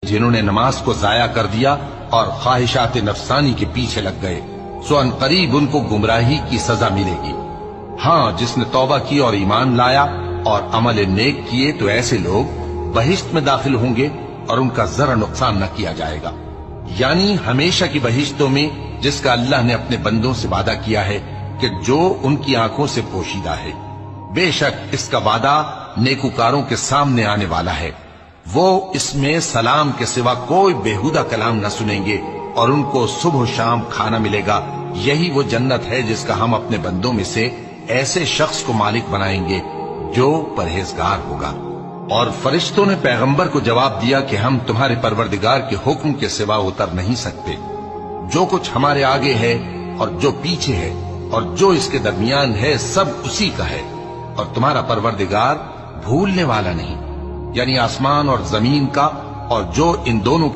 जिन्होंने नमाज को जाया कर दिया और ख्वाहिशात नफसानी के पीछे लग गए, सो अनकरीब उनको गुमराही की सजा मिलेगी। हाँ, जिसने तौबा की और ईमान लाया और अमल नेक किए तो ऐसे लोग बहिश्त में दाखिल होंगे और उनका जरा नुकसान न किया जाएगा। यानी हमेशा की बहिश्तों में, जिसका अल्लाह ने अपने बंदों से वादा किया है कि जो उनकी आंखों से पोशीदा है। बेशक इसका वादा नेकुकारों के सामने आने वाला है। वो इसमें सलाम के सिवा कोई बेहुदा कलाम न सुनेंगे और उनको सुबह शाम खाना मिलेगा। यही वो जन्नत है जिसका हम अपने बंदों में से ऐसे शख्स को मालिक बनाएंगे जो परहेजगार होगा। और फरिश्तों ने पैगंबर को जवाब दिया कि हम तुम्हारे परवरदिगार के हुक्म के सिवा उतर नहीं सकते। जो कुछ हमारे आगे है और जो पीछे है और जो इसके दरमियान है, सब उसी का है और तुम्हारा परवरदिगार भूलने वाला नहीं। यानी आसमान और जमीन का और जो इन दोनों